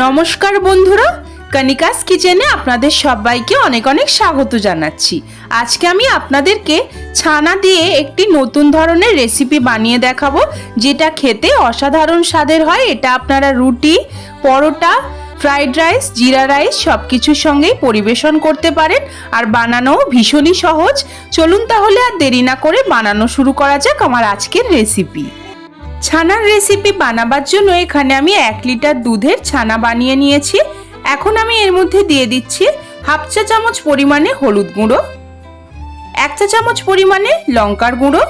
নমস্কার বন্ধুরা, কনিকাস কিচেনে আপনাদের সবাইকে অনেক অনেক স্বাগত জানাচ্ছি। আজকে আমি আপনাদেরকে ছানা দিয়ে একটি নতুন ধরনের রেসিপি বানিয়ে দেখাবো, যেটা খেতে অসাধারণ স্বাদের হয়। এটা আপনারা রুটি, পরোটা, ফ্রাইড রাইস, জিরা রাইস সব কিছুর সঙ্গেই পরিবেশন করতে পারেন, আর বানানো ভীষণই সহজ। চলুন তাহলে আর দেরি না করে বানানো শুরু করা যাক আমার আজকের রেসিপি। ছানার রেসিপি বানাবার জন্য এখানে আমি 1 লিটার দুধের ছানা বানিয়ে নিয়েছি। এখন আমি এর মধ্যে দিয়ে দিচ্ছি হাফ চা চামচ পরিমাণে হলুদ গুঁড়ো, 1 চা চামচ পরিমাণে লঙ্কার গুঁড়ো,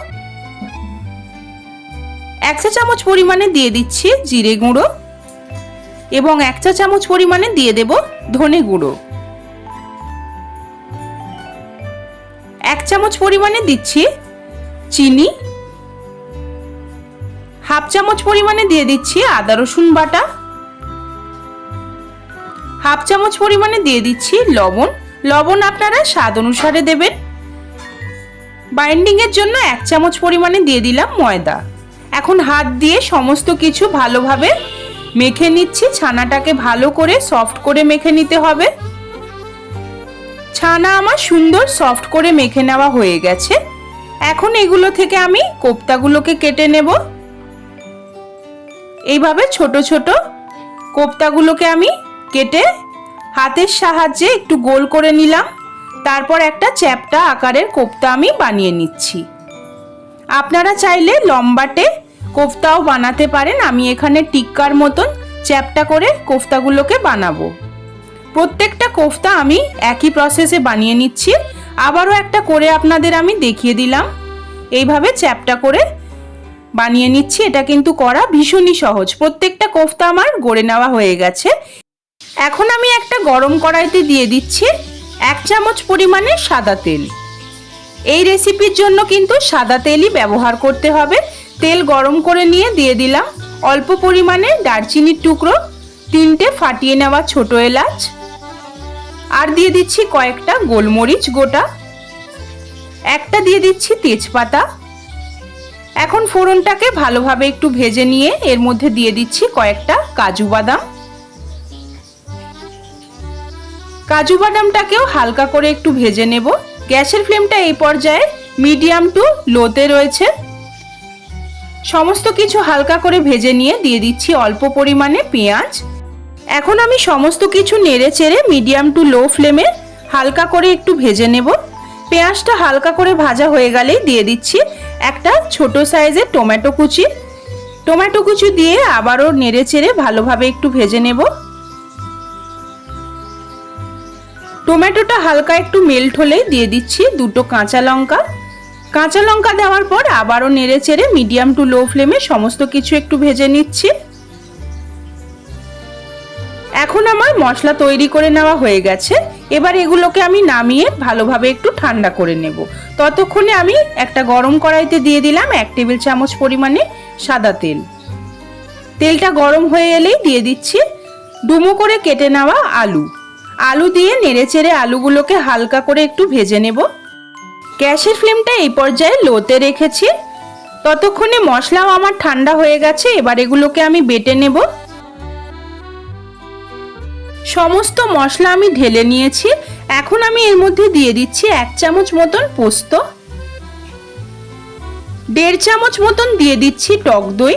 1 চা চামচ পরিমাণে দিয়ে দিচ্ছি জিরে গুঁড়ো এবং 1 চা চামচ পরিমাণে দিয়ে দেব ধনে গুঁড়ো। 1 চামচ পরিমাণে দিচ্ছি চিনি, হাফ চামচ পরিমাণে দিয়ে দিচ্ছি আদা রসুন বাটা, হাফ চামচ পরিমাণে দিয়ে দিচ্ছি লবণ আপনারা স্বাদ অনুসারে দেবেন। বাইন্ডিং এর জন্য 1 চামচ পরিমাণে দিয়ে দিলাম ময়দা। এখন হাত দিয়ে সমস্ত কিছু ভালোভাবে মেখে নিচ্ছি। ছানাটাকে ভালো করে সফট করে মেখে নিতে হবে। ছানা আমার সুন্দর সফট করে মেখে নেওয়া হয়ে গেছে। এখন এগুলো থেকে আমি কোপ্তাগুলোকে কেটে নেব। এইভাবে ছোট ছোট কোপ্তাগুলোকে আমি কেটে হাতের সাহায্যে একটু গোল করে নিলাম। তারপর একটা চ্যাপ্টা আকারের কোপ্তা আমি বানিয়ে নিচ্ছি। আপনারা চাইলে লম্বাটে কোপ্তাও বানাতে পারেন। আমি এখানে টিক্কার মতন চ্যাপ্টা করে কোপ্তাগুলোকে বানাবো। প্রত্যেকটা কোপ্তা আমি একই প্রসেসে বানিয়ে নিচ্ছি। আবারও একটা করে আপনাদের আমি দেখিয়ে দিলাম। এইভাবে চ্যাপ্টা করে বানিয়ে নিচ্ছি। এটা কিন্তু করা ভীষণই সহজ। প্রত্যেকটা কোফতা আমার গড়ে নেওয়া হয়ে গেছে। এখন আমি একটা গরম কড়াইতে দিয়ে দিচ্ছি 1 চামচ পরিমাণে সাদা তেল। এই রেসিপির জন্য কিন্তু সাদা তেলই ব্যবহার করতে হবে। তেল গরম করে নিয়ে দিয়ে দিলাম অল্প পরিমাণে দারচিনির টুকরো, 3টে ফাটিয়ে নেওয়া ছোট এলাচ, আর দিয়ে দিচ্ছি কয়েকটা গোলমরিচ গোটা, একটা দিয়ে দিচ্ছি তেজপাতা। এখন ফোড়নটাকে ভালোভাবে একটু ভেজে নিয়ে এর মধ্যে দিয়ে দিচ্ছি কয়েকটা কাজু বাদাম। কাজু বাদামটাকেও হালকা করে একটু ভেজে নেব। গ্যাসের ফ্লেমটা এই পর্যায়ে মিডিয়াম টু লোতে রয়েছে। সমস্ত কিছু হালকা করে ভেজে নিয়ে দিয়ে দিচ্ছি অল্প পরিমাণে পেঁয়াজ। এখন আমি সমস্ত কিছু নেড়ে চেড়ে মিডিয়াম টু লো ফ্লেমে হালকা করে একটু ভেজে নেব। পেঁয়াজটা হালকা করে ভাজা হয়ে গেলেই দিয়ে দিচ্ছি একটা ছোট সাইজের টমেটো কুচি দিয়ে আবারও নেড়ে চেড়ে ভালোভাবে একটু ভেজে নেব। টমেটোটা হালকা একটু মেল্ট হলেই দিয়ে দিচ্ছি 2টো কাঁচা লঙ্কা দেওয়ার পর আবারও নেড়ে চেড়ে মিডিয়াম টু লো ফ্লেমে সমস্ত কিছু একটু ভেজে নিচ্ছি। এখন আমার মশলা তৈরি করে নেওয়া হয়ে গেছে। এবার এগুলোকে আমি নামিয়ে ভালোভাবে একটু ঠান্ডা করে নেব। ততক্ষণে আমি একটা গরম কড়াইতে দিয়ে দিলাম 1 টেবিল চামচ পরিমাণে সাদা তেল। তেলটা গরম হয়ে এলেই দিয়ে দিচ্ছি ডুমো করে কেটে নেওয়া আলু দিয়ে নেড়েচেড়ে আলুগুলোকে হালকা করে একটু ভেজে নেব। গ্যাসের ফ্লেমটা এই পর্যায়ে লোতে রেখেছি। ততক্ষণে মশলাও আমার ঠান্ডা হয়ে গেছে। এবার এগুলোকে আমি বেটে নেব। সমস্ত মশলা আমি ঢেলে নিয়েছি। এখন আমি এর মধ্যে দিয়ে দিচ্ছি 1 চামচ মতন পোস্ত, 1.5 চামচ মতন দিয়ে দিচ্ছি টক দই,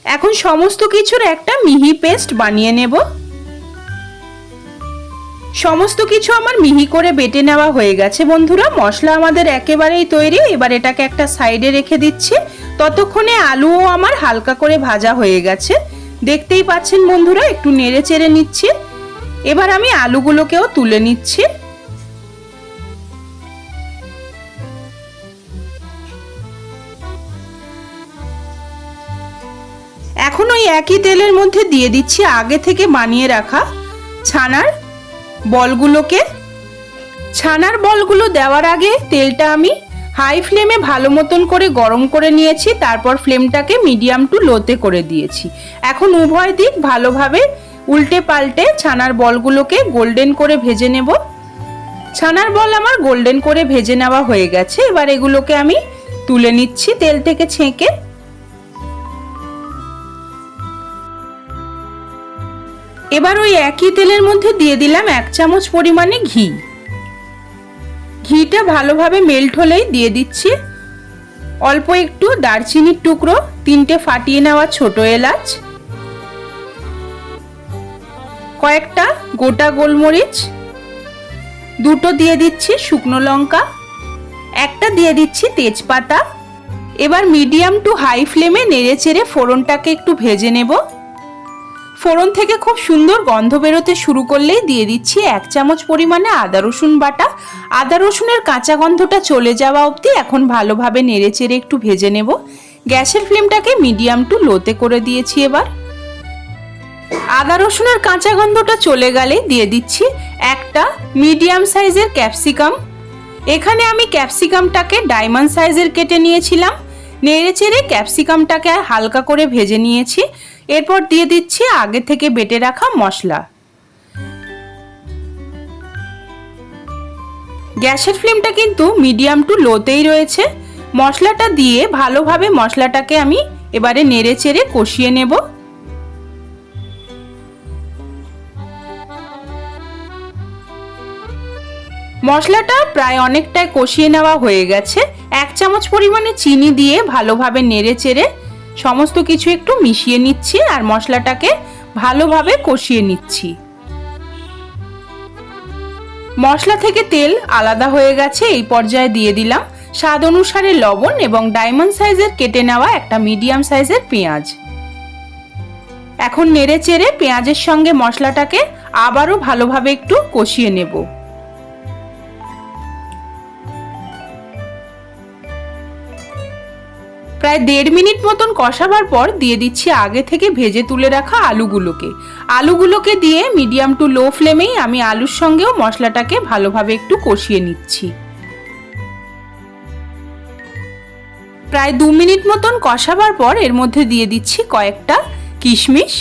এখন সমস্ত কিছুর একটা মিহি পেস্ট বানিয়ে নেব। সমস্ত কিছু আমার মিহি করে বেটে নেওয়া হয়ে গেছে বন্ধুরা। মশলা আমাদের একেবারেই তৈরি। এবার এটাকে একটা সাইডে রেখে দিচ্ছি। ততক্ষণে আলুও আমার হালকা করে ভাজা হয়ে গেছে। দেখতেই পাচ্ছেন বন্ধুরা, একটু নেড়ে চেড়ে নিচ্ছি। এবার আমি আলুগুলোকেও তুলে নিচ্ছি। এখন ওই একই তেলের মধ্যে দিয়ে দিচ্ছি আগে থেকে বানিয়ে রাখা ছানার বলগুলো দেওয়ার আগে তেলটা আমি হাই ফ্লেমে ভালো মতন করে গরম করে নিয়েছি। তারপর ফ্লেমটাকে মিডিয়াম টু লোতে করে দিয়েছি। এখন উভয় দিক ভালোভাবে উল্টে পাল্টে ছানার বলগুলোকে গোল্ডেন করে ভেজে নেব। ছানার বল আমার গোল্ডেন করে ভেজে নেওয়া হয়ে গেছে। এবার এগুলোকে আমি তুলে নিচ্ছি তেল থেকে ছেঁকে। এবার ওই একই তেলের মধ্যে দিয়ে দিলাম 1 চামচ পরিমাণে ঘি। ঘিটা ভালোভাবে মেল্ট হলেই দিয়ে দিচ্ছি অল্প একটু দারচিনির টুকরো, 3টে ফাটিয়ে নেওয়া ছোট এলাচ, কয়েকটা গোটা গোলমরিচ, 2টো দিয়ে দিচ্ছি শুকনো লঙ্কা, একটা দিয়ে দিচ্ছি তেজপাতা। এবার মিডিয়াম টু হাই ফ্লেমে নেড়েচেড়ে ফোড়নটাকে একটু ভেজে নেব। ফোড়ন থেকে খুব সুন্দর গন্ধ বেরোতে শুরু করলেই দিয়ে দিচ্ছি 1 চামচ পরিমাণে আদা রসুন বাটা। আদা রসুনের কাঁচা গন্ধটা চলে যাওয়া অবধি এখন ভালোভাবে নেড়েচেড়ে একটু ভেজে নেব। গ্যাসের ফ্লেমটাকে মিডিয়াম টু লোতে করে দিয়েছি। এবার আদা রসুনের কাঁচা গন্ধটা চলে গেলে দিয়ে দিচ্ছি একটা মিডিয়াম সাইজের ক্যাপসিকাম। এখানে আমি ক্যাপসিকামটাকে ডায়মন্ড সাইজের কেটে নিয়েছিলাম। নেড়েচেড়ে ক্যাপসিকামটাকে হালকা করে ভেজে নিয়েছি। এরপর দিয়ে দিচ্ছি আগে থেকে বেটে রাখা মশলা। গ্যাসের ফ্লেমটা কিন্তু মিডিয়াম টু লোতেই রয়েছে। মশলাটা দিয়ে ভালোভাবে মশলাটাকে আমি এবারে নেড়েচেড়ে কষিয়ে নেব। মশলাটা প্রায় অনেকটাই কষিয়ে নেওয়া হয়ে গেছে। 1 চামচ পরিমাণে চিনি দিয়ে ভালোভাবে নেড়েচেড়ে সমস্ত কিছু একটু মিশিয়ে নিচ্ছি আর মশলাটাকে ভালোভাবে কষিয়ে নিচ্ছি। মশলা থেকে তেল আলাদা হয়ে গেছে। এই পর্যায়ে দিয়ে দিলাম স্বাদ অনুসারে লবণ এবং ডায়মন্ড সাইজের কেটে নেওয়া একটা মিডিয়াম সাইজের পেঁয়াজ। এখন নেড়েচেড়ে পেঁয়াজের সঙ্গে মশলাটাকে আবারও ভালোভাবে একটু কষিয়ে নেব। প্রায় 1.5 মিনিট মতন কষাবার পর দিয়ে দিচ্ছি আগে থেকে ভেজে তুলে রাখা আলুগুলোকে দিয়ে মিডিয়াম টু লো ফ্লেমেই আমি আলুর সঙ্গেও মশলাটাকে ভালোভাবে একটু কষিয়ে নিচ্ছি। প্রায় 2 মিনিট মতন কষাবার পর এর মধ্যে দিয়ে দিচ্ছি কয়েকটা কিশমিশ।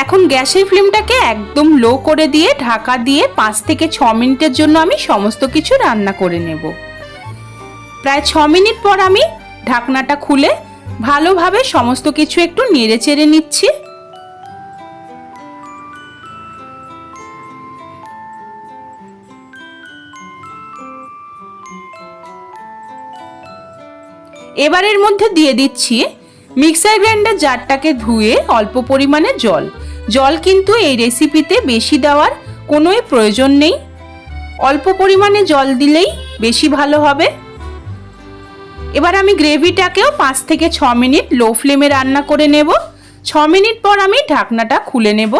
এখন গ্যাসের ফ্লেমটাকে একদম লো করে দিয়ে ঢাকা দিয়ে 5 থেকে 6 মিনিটের জন্য আমি সমস্ত কিছু রান্না করে নেব। প্রায় 6 মিনিট পর আমি ঢাকনাটা খুলে ভালোভাবে সমস্ত কিছু একটু নেড়েচেড়ে নিচ্ছি। এবারের মধ্যে দিয়ে দিচ্ছি মিক্সার গ্রাইন্ডার জারটাকে ধুয়ে অল্প পরিমাণে জল কিন্তু এই রেসিপিতে বেশি দেওয়ার কোনোই প্রয়োজন নেই। অল্প পরিমাণে জল দিলেই বেশি ভালো হবে। এবার আমি গ্রেভিটাকেও 5 থেকে 6 মিনিট লো ফ্লেমে রান্না করে নেব। 6 মিনিট পর আমি ঢাকনাটা খুলে নেব।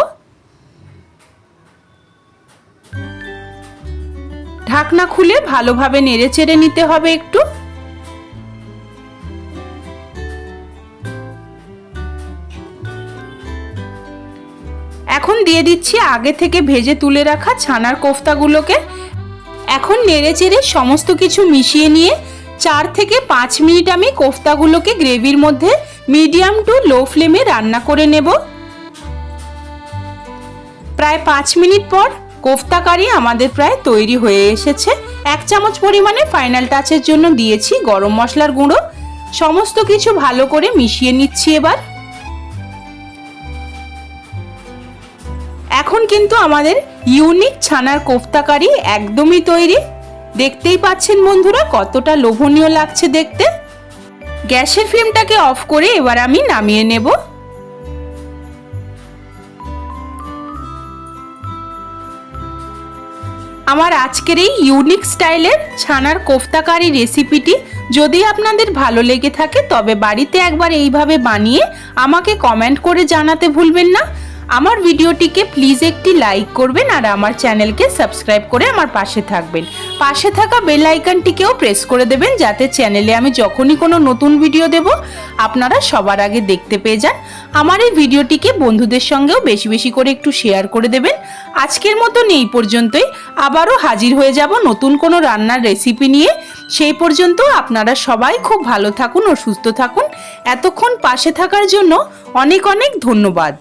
ঢাকনা খুলে ভালোভাবে নেড়েচেড়ে নিতে হবে একটু। এখন দিয়ে দিচ্ছি আগে থেকে ভেজে তুলে রাখা ছানার কোফতাগুলোকে। এখন নেড়েচেড়ে সমস্ত কিছু মিশিয়ে নিয়ে 4 থেকে 5 মিনিট আমি কোফতাগুলোকে গ্রেভির মধ্যে মিডিয়াম টু লো ফ্লেমে রান্না করে নেব। প্রায় 5 মিনিট পর কোফতা কারি আমাদের প্রায় তৈরি হয়ে এসেছে। 1 চামচ পরিমাণে ফাইনাল টাচের জন্য দিয়েছি গরম মশলার গুঁড়ো। সমস্ত কিছু ভালো করে মিশিয়ে নিচ্ছি। এবার এখন কিন্তু আমাদের ইউনিক ছানার কোফতা কারি একদমই তৈরি। দেখতেই পাচ্ছেন বন্ধুরা কতটা লোভনীয় লাগছে দেখতে। গ্যাসের ফ্লেমটাকে অফ করে এবার আমি নামিয়ে নেব। আমার আজকের এই ইউনিক স্টাইলের ছানার কোফতা কারি রেসিপিটি যদি আপনাদের ভালো লেগে থাকে তবে বাড়িতে একবার এইভাবে বানিয়ে আমাকে কমেন্ট করে জানাতে ভুলবেন না। আমার ভিডিওটিকে প্লিজ একটি লাইক করবেন আর আমার চ্যানেলকে সাবস্ক্রাইব করে আমার পাশে থাকবেন। পাশে থাকা বেল আইকনটিকেও প্রেস করে দেবেন যাতে চ্যানেলে আমি যখনই কোনো নতুন ভিডিও দেব আপনারা সবার আগে দেখতে পেয়ে যান। আমার এই ভিডিওটিকে বন্ধুদের সঙ্গেও বেশি বেশি করে একটু শেয়ার করে দেবেন। আজকের মতন এই পর্যন্তই। আবারও হাজির হয়ে যাব নতুন কোনো রান্নার রেসিপি নিয়ে। সেই পর্যন্ত আপনারা সবাই খুব ভালো থাকুন ও সুস্থ থাকুন। এতক্ষণ পাশে থাকার জন্য অনেক অনেক ধন্যবাদ।